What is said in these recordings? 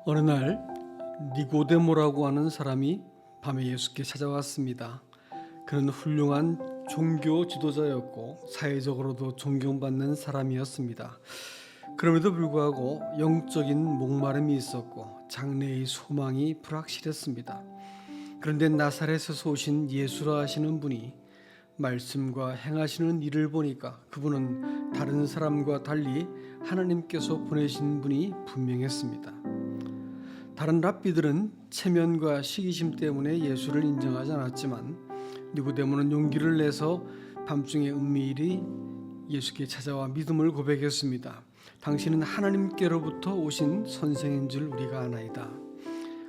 어느 날 니고데모라고 하는 사람이 밤에 예수께 찾아왔습니다. 그는 훌륭한 종교 지도자였고 사회적으로도 존경받는 사람이었습니다. 그럼에도 불구하고 영적인 목마름이 있었고 장래의 소망이 불확실했습니다. 그런데 나사렛에서 오신 예수라 하시는 분이 말씀과 행하시는 일을 보니까 그분은 다른 사람과 달리 하나님께서 보내신 분이 분명했습니다. 다른 랍비들은 체면과 시기심 때문에 예수를 인정하지 않았지만 니고데모는 용기를 내서 밤중에 은밀히 예수께 찾아와 믿음을 고백했습니다. 당신은 하나님께로부터 오신 선생인 줄 우리가 아나이다.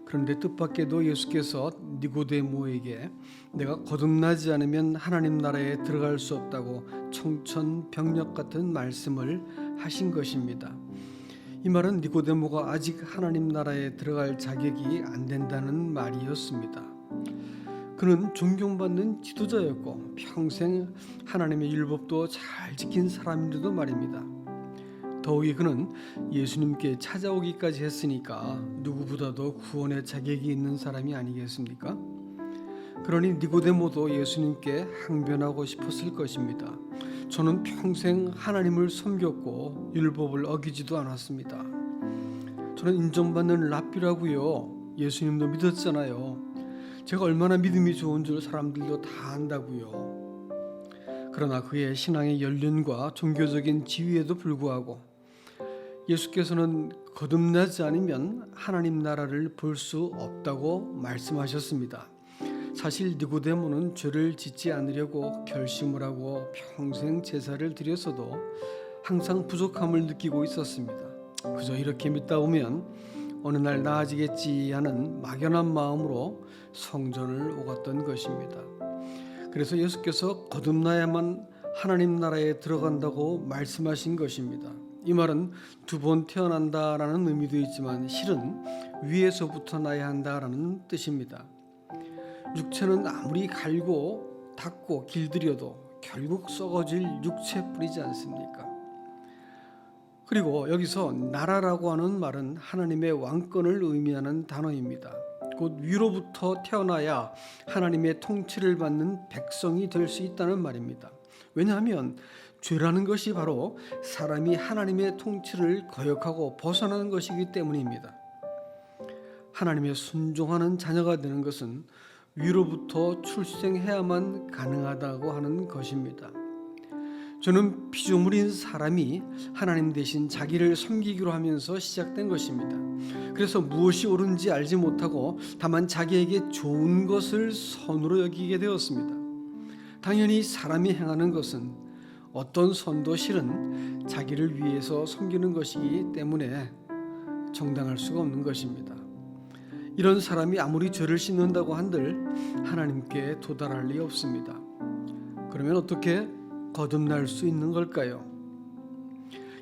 그런데 뜻밖에도 예수께서 니고데모에게 내가 거듭나지 않으면 하나님 나라에 들어갈 수 없다고 청천벽력 같은 말씀을 하신 것입니다. 이 말은 니고데모가 아직 하나님 나라에 들어갈 자격이 안 된다는 말이었습니다. 그는 존경받는 지도자였고 평생 하나님의 율법도 잘 지킨 사람인데도 말입니다. 더욱이 그는 예수님께 찾아오기까지 했으니까 누구보다도 구원의 자격이 있는 사람이 아니겠습니까? 그러니 니고데모도 예수님께 항변하고 싶었을 것입니다. 저는 평생 하나님을 섬겼고 율법을 어기지도 않았습니다. 저는 인정받는 랍비라고요. 예수님도 믿었잖아요. 제가 얼마나 믿음이 좋은 줄 사람들도 다 안다고요. 그러나 그의 신앙의 연륜과 종교적인 지위에도 불구하고 예수께서는 거듭나지 않으면 하나님 나라를 볼 수 없다고 말씀하셨습니다. 사실 니고데모는 죄를 짓지 않으려고 결심을 하고 평생 제사를 드렸어도 항상 부족함을 느끼고 있었습니다. 그저 이렇게 믿다 보면 어느 날 나아지겠지 하는 막연한 마음으로 성전을 오갔던 것입니다. 그래서 예수께서 거듭나야만 하나님 나라에 들어간다고 말씀하신 것입니다. 이 말은 두 번 태어난다라는 의미도 있지만 실은 위에서부터 나야 한다라는 뜻입니다. 육체는 아무리 갈고 닦고 길들여도 결국 썩어질 육체뿐이지 않습니까? 그리고 여기서 나라라고 하는 말은 하나님의 왕권을 의미하는 단어입니다. 곧 위로부터 태어나야 하나님의 통치를 받는 백성이 될 수 있다는 말입니다. 왜냐하면 죄라는 것이 바로 사람이 하나님의 통치를 거역하고 벗어나는 것이기 때문입니다. 하나님의 순종하는 자녀가 되는 것은 위로부터 출생해야만 가능하다고 하는 것입니다. 저는 피조물인 사람이 하나님 대신 자기를 섬기기로 하면서 시작된 것입니다. 그래서 무엇이 옳은지 알지 못하고 다만 자기에게 좋은 것을 선으로 여기게 되었습니다. 당연히 사람이 행하는 것은 어떤 선도 실은 자기를 위해서 섬기는 것이기 때문에 정당할 수가 없는 것입니다. 이런 사람이 아무리 죄를 씻는다고 한들 하나님께 도달할 리 없습니다. 그러면 어떻게 거듭날 수 있는 걸까요?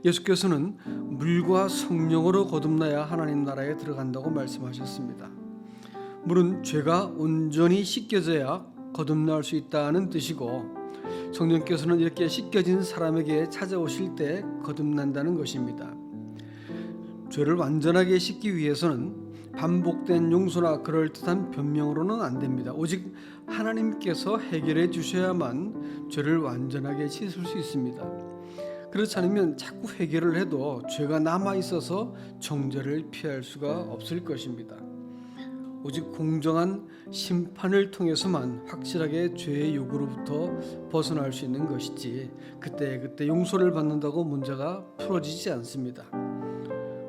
예수께서는 물과 성령으로 거듭나야 하나님 나라에 들어간다고 말씀하셨습니다. 물은 죄가 온전히 씻겨져야 거듭날 수 있다는 뜻이고 성령께서는 이렇게 씻겨진 사람에게 찾아오실 때 거듭난다는 것입니다. 죄를 완전하게 씻기 위해서는 반복된 용서나 그럴듯한 변명으로는 안 됩니다. 오직 하나님께서 해결해 주셔야만 죄를 완전하게 씻을 수 있습니다. 그렇지 않으면 자꾸 해결을 해도 죄가 남아있어서 정죄를 피할 수가 없을 것입니다. 오직 공정한 심판을 통해서만 확실하게 죄의 요구로부터 벗어날 수 있는 것이지 그때 용서를 받는다고 문제가 풀어지지 않습니다.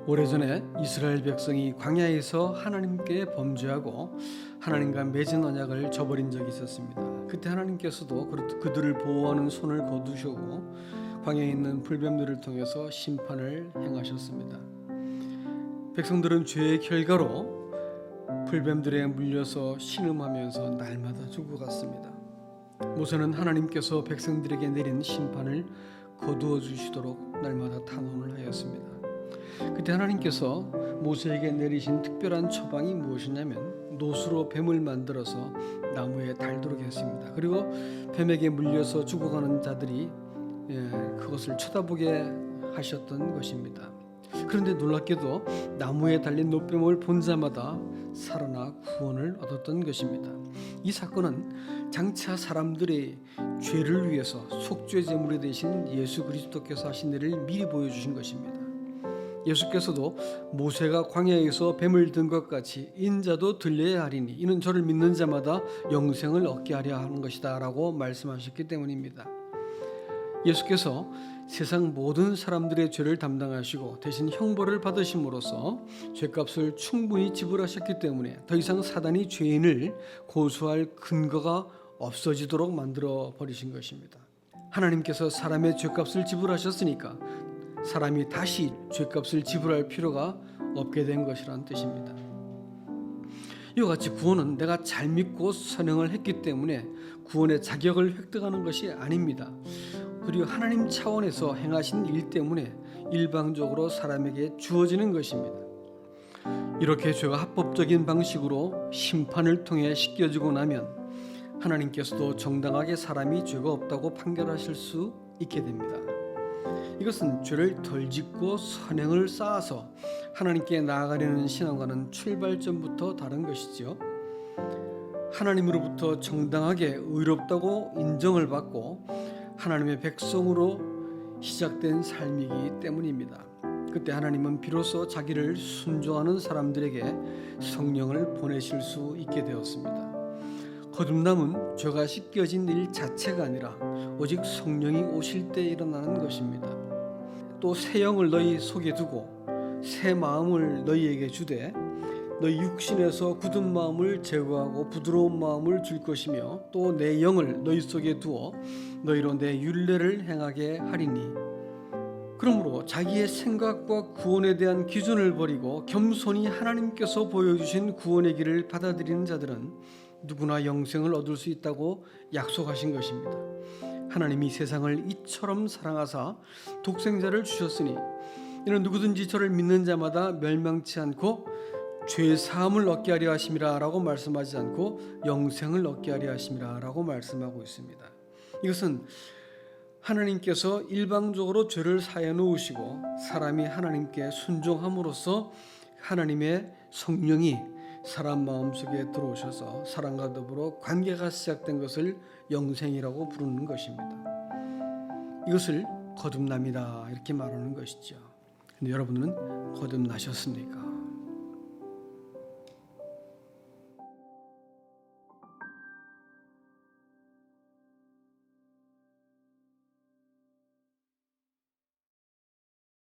오래전에 이스라엘 백성이 광야에서 하나님께 범죄하고 하나님과 맺은 언약을 저버린 적이 있었습니다. 그때 하나님께서도 그들을 보호하는 손을 거두시고 광야에 있는 불뱀들을 통해서 심판을 행하셨습니다. 백성들은 죄의 결과로 불뱀들에 물려서 신음하면서 날마다 죽어갔습니다. 모세는 하나님께서 백성들에게 내린 심판을 거두어 주시도록 날마다 탄원을 하였습니다. 그때 하나님께서 모세에게 내리신 특별한 처방이 무엇이냐면 노수로 뱀을 만들어서 나무에 달도록 했습니다. 그리고 뱀에게 물려서 죽어가는 자들이 그것을 쳐다보게 하셨던 것입니다. 그런데 놀랍게도 나무에 달린 노뱀을 본 자마다 살아나 구원을 얻었던 것입니다. 이 사건은 장차 사람들의 죄를 위해서 속죄 제물이 되신 예수 그리스도께서 하신 일을 미리 보여주신 것입니다. 예수께서도 모세가 광야에서 뱀을 든 것 같이 인자도 들려야 하리니 이는 저를 믿는 자마다 영생을 얻게 하려 하는 것이다 라고 말씀하셨기 때문입니다. 예수께서 세상 모든 사람들의 죄를 담당하시고 대신 형벌을 받으심으로써 죄값을 충분히 지불하셨기 때문에 더 이상 사단이 죄인을 고소할 근거가 없어지도록 만들어 버리신 것입니다. 하나님께서 사람의 죄값을 지불하셨으니까 사람이 다시 죄값을 지불할 필요가 없게 된 것이라는 뜻입니다. 이와 같이 구원은 내가 잘 믿고 선행을 했기 때문에 구원의 자격을 획득하는 것이 아닙니다. 그리고 하나님 차원에서 행하신 일 때문에 일방적으로 사람에게 주어지는 것입니다. 이렇게 죄가 합법적인 방식으로 심판을 통해 씻겨지고 나면 하나님께서도 정당하게 사람이 죄가 없다고 판결하실 수 있게 됩니다. 이것은 죄를 덜 짓고 선행을 쌓아서 하나님께 나아가려는 신앙과는 출발점부터 다른 것이죠. 하나님으로부터 정당하게 의롭다고 인정을 받고 하나님의 백성으로 시작된 삶이기 때문입니다. 그때 하나님은 비로소 자기를 순종하는 사람들에게 성령을 보내실 수 있게 되었습니다. 거듭남은 죄가 씻겨진 일 자체가 아니라 오직 성령이 오실 때 일어나는 것입니다. 또 새 영을 너희 속에 두고 새 마음을 너희에게 주되 너희 육신에서 굳은 마음을 제거하고 부드러운 마음을 줄 것이며 또 내 영을 너희 속에 두어 너희로 내 율례를 행하게 하리니. 그러므로 자기의 생각과 구원에 대한 기준을 버리고 겸손히 하나님께서 보여주신 구원의 길을 받아들이는 자들은 누구나 영생을 얻을 수 있다고 약속하신 것입니다. 하나님이 세상을 이처럼 사랑하사 독생자를 주셨으니 이는 누구든지 저를 믿는 자마다 멸망치 않고 죄 사함을 얻게 하려 하심이라 라고 말씀하지 않고 영생을 얻게 하려 하심이라 라고 말씀하고 있습니다. 이것은 하나님께서 일방적으로 죄를 사해 놓으시고 사람이 하나님께 순종함으로써 하나님의 성령이 사람 마음속에 들어오셔서 사람과 더불어 관계가 시작된 것을 영생이라고 부르는 것입니다. 이것을 거듭남이다 이렇게 말하는 것이죠. 근데 여러분은 거듭나셨습니까?